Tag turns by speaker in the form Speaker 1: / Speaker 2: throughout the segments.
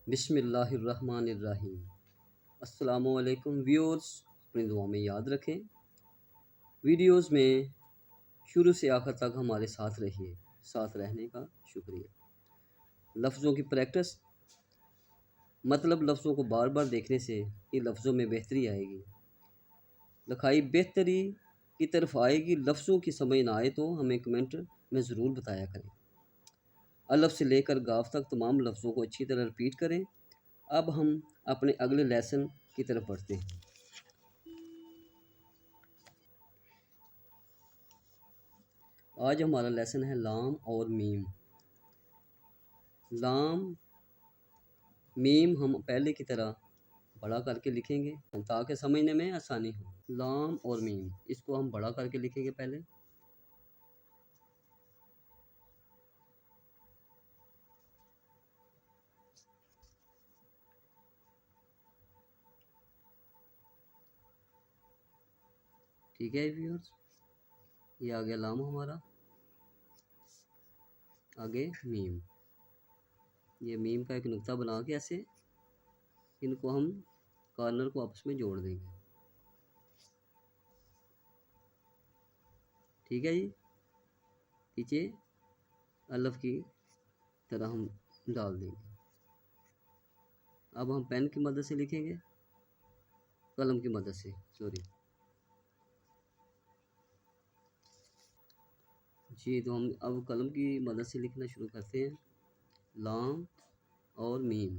Speaker 1: बिस्मिल्लाहिर्रहमानिर्रहीम। अस्सलामुअलैकुम व्यूअर्स, अपनी दुआ में याद रखें। वीडियोस में शुरू से आखिर तक हमारे साथ रहिए। साथ रहने का शुक्रिया। लफ्ज़ों की प्रैक्टिस मतलब लफ्ज़ों को बार बार देखने से ये लफ्ज़ों में बेहतरी आएगी, लिखाई बेहतरी की तरफ आएगी। लफ्ज़ों की समझ ना आए तो हमें कमेंट में ज़रूर बताया करें। अलफ से लेकर गाफ तक तमाम लफ्ज़ों को अच्छी तरह रिपीट करें। अब हम अपने अगले लेसन की तरफ बढ़ते हैं। आज हमारा लेसन है लाम और मीम। लाम मीम हम पहले की तरह बड़ा करके लिखेंगे ताकि समझने में आसानी हो। लाम और मीम इसको हम बड़ा करके लिखेंगे पहले। ठीक है व्यूअर्स, ये आ गया लाम हमारा। आगे मीम, ये मीम का एक नुक्ता बना के ऐसे इनको हम कॉर्नर को आपस में जोड़ देंगे। ठीक है जी, नीचे अलफ की तरह हम डाल देंगे। अब हम पेन की मदद से लिखेंगे, कलम की मदद से, सॉरी जी। तो हम अब कलम की मदद से लिखना शुरू करते हैं। लाम और मीम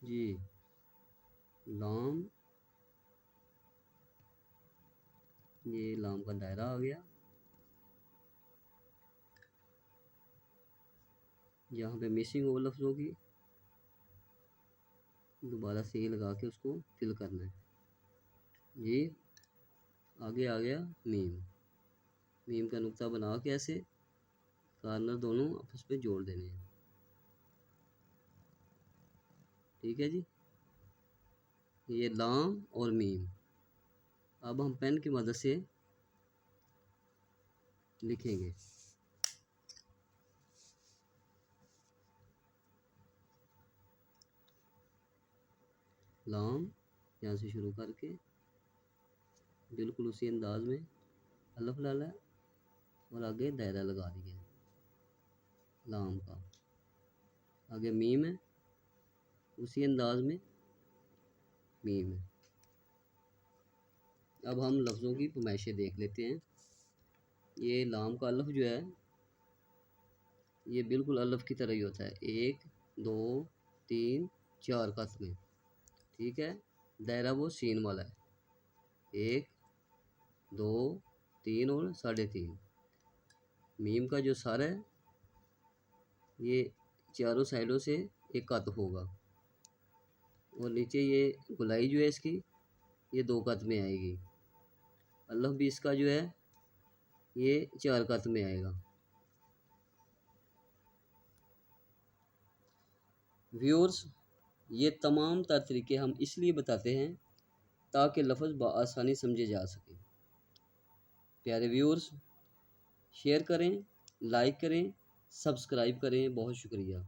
Speaker 1: जी। लाम, ये लाम का दायरा आ गया। यहाँ पे मिसिंग हो लफ्ज़ों की, दोबारा से लगा के उसको फिल करना है जी। आगे आ गया मीम। मीम का नुक्ता बना के ऐसे कॉर्नर दोनों आपस में जोड़ देने हैं। ठीक है जी, ये लाम और मीम। अब हम पेन की मदद से लिखेंगे। लाम यहाँ से शुरू करके बिल्कुल उसी अंदाज में अलफ डाला और आगे दायरा लगा दिया लाम का। आगे मीम है, उसी अंदाज में मीम है। अब हम लफ्ज़ों की फरमाइशें देख लेते हैं। ये लाम का अलफ जो है ये बिल्कुल अलफ की तरह ही होता है, 1 2 3 4 कस में। ठीक है, दायरा वो सीन वाला है, 1 2 3 और 3.5। मीम का जो सर है ये चारों साइडों से एक कत होगा और नीचे ये गुलाई जो है इसकी ये 2 कत में आएगी। अलफ भी इसका जो है ये 4 कत में आएगा। व्यूअर्स, ये तमाम तर तरीके हम इसलिए बताते हैं ताकि लफ्ज़ बआसानी समझे जा सके। प्यारे व्यूअर्स, शेयर करें, लाइक करें, सब्सक्राइब करें। बहुत शुक्रिया।